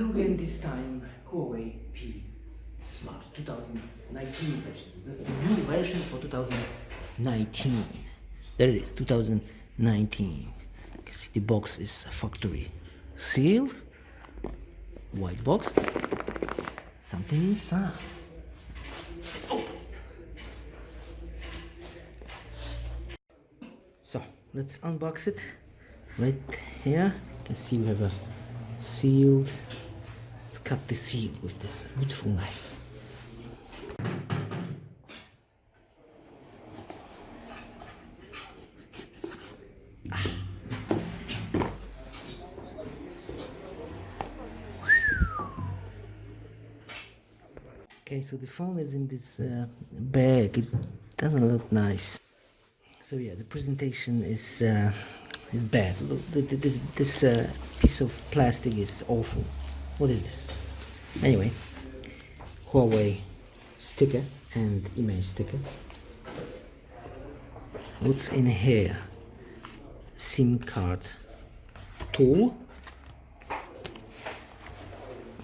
Hello again, this time Huawei P Smart 2019 version. That's the new version for 2019. There it is, 2019. You can see the box is factory sealed. White box. Something inside. Let's open it. So let's unbox it. Right here, you can see we have a sealed. Let's cut the seal with this beautiful knife. Okay, so the phone is in this bag. It doesn't look nice. So yeah, the presentation is bad. Look, this piece of plastic is awful. What is this? Anyway, Huawei sticker and image sticker. What's in here? SIM card tool.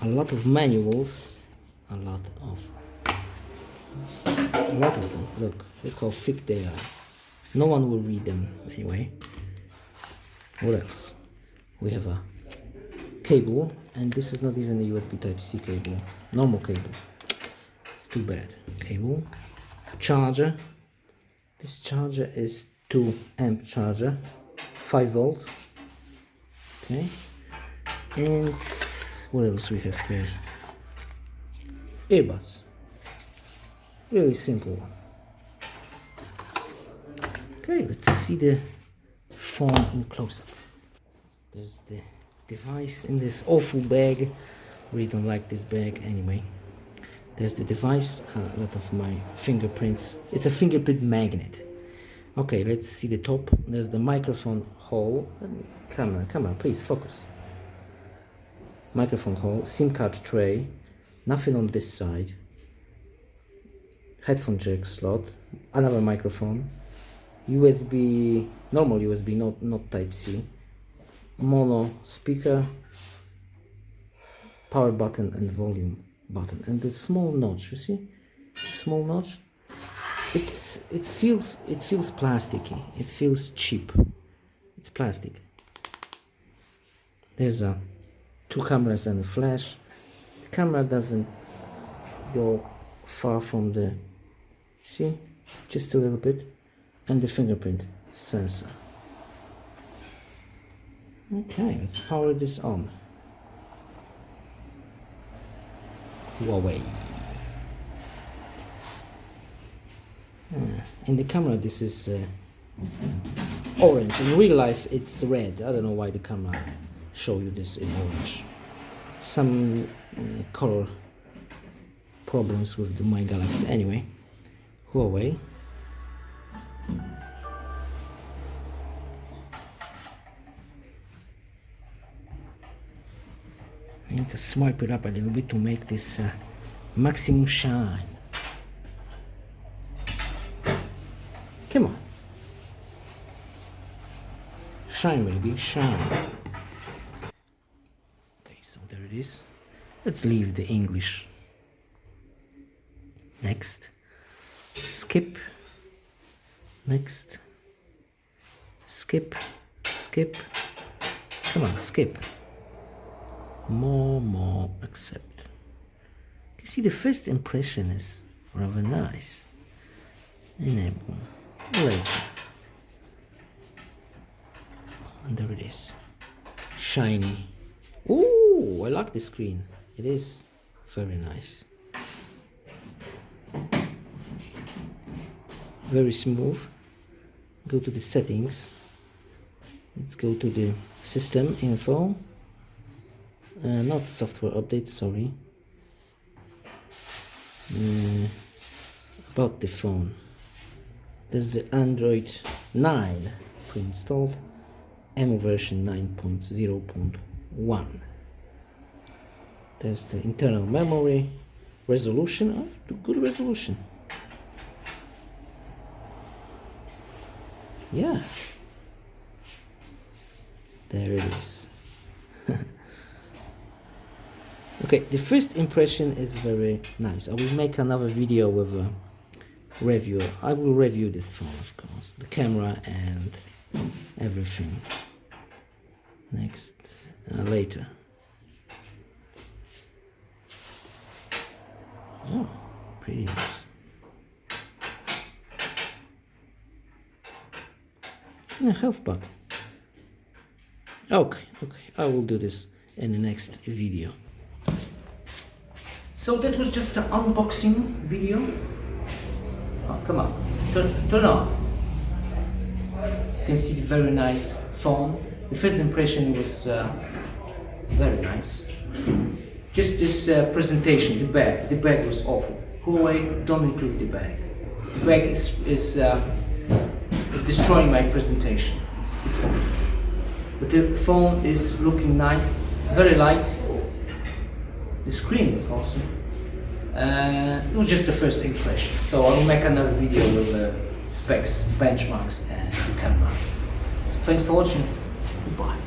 A lot of manuals. A lot of them. Look how thick they are. No one will read them anyway. What else? We have a cable, and this is not even a USB Type-C cable. Normal cable. It's too bad. Cable. Charger. This charger is 2 amp charger. 5 volts. Okay. And what else we have here? Earbuds. Really simple one. Okay, let's see the phone in close-up. There's the device in this awful bag. Really don't like this bag anyway. There's the device, a lot of my fingerprints. It's a fingerprint magnet. Okay, let's see the top. There's the microphone hole. Camera, please focus. Microphone hole, SIM card tray. Nothing on this side. Headphone jack slot. Another microphone. USB, normal USB, not Type-C. Mono speaker. Power button and volume button. And the small notch, you see? Small notch. It feels plasticky. It feels cheap. It's plastic. There's 2 cameras and a flash. The camera doesn't go far from the, see, just a little bit, and the fingerprint sensor. Okay, let's power this on. Huawei. In the camera this is orange. In real life it's red. I don't know why the camera show you this in orange. Some color problems with my Galaxy. Anyway, Huawei. I need to swipe it up a little bit to make this maximum shine. Come on. Shine, baby, shine. Okay, so there it is. Let's leave the English. Next. Skip. Next. Skip. Skip. Come on, skip. More, accept. You see, the first impression is rather nice. Enable. Later. And there it is. Shiny. Ooh, I like the screen. It is very nice. Very smooth. Go to the settings. Let's go to the system info. Not software update, sorry. About the phone. There's the Android 9 pre-installed. EMU version 9.0.1. There's the internal memory. Resolution. Oh, good resolution. Yeah. There it is. Okay, the first impression is very nice. I will make another video with a review. I will review this phone, of course, the camera and everything next later. Oh, pretty nice. Yeah, health button. Okay, I will do this in the next video. So that was just an unboxing video. Oh, come on, turn on. You can see the very nice phone. The first impression was very nice. Just this presentation, the bag was awful. Huawei, don't include the bag. The bag is destroying my presentation. It's awful. But the phone is looking nice, very light. The screen is awesome. It was just the first impression. So I will make another video with the specs, benchmarks and the camera. So thanks for watching. Goodbye.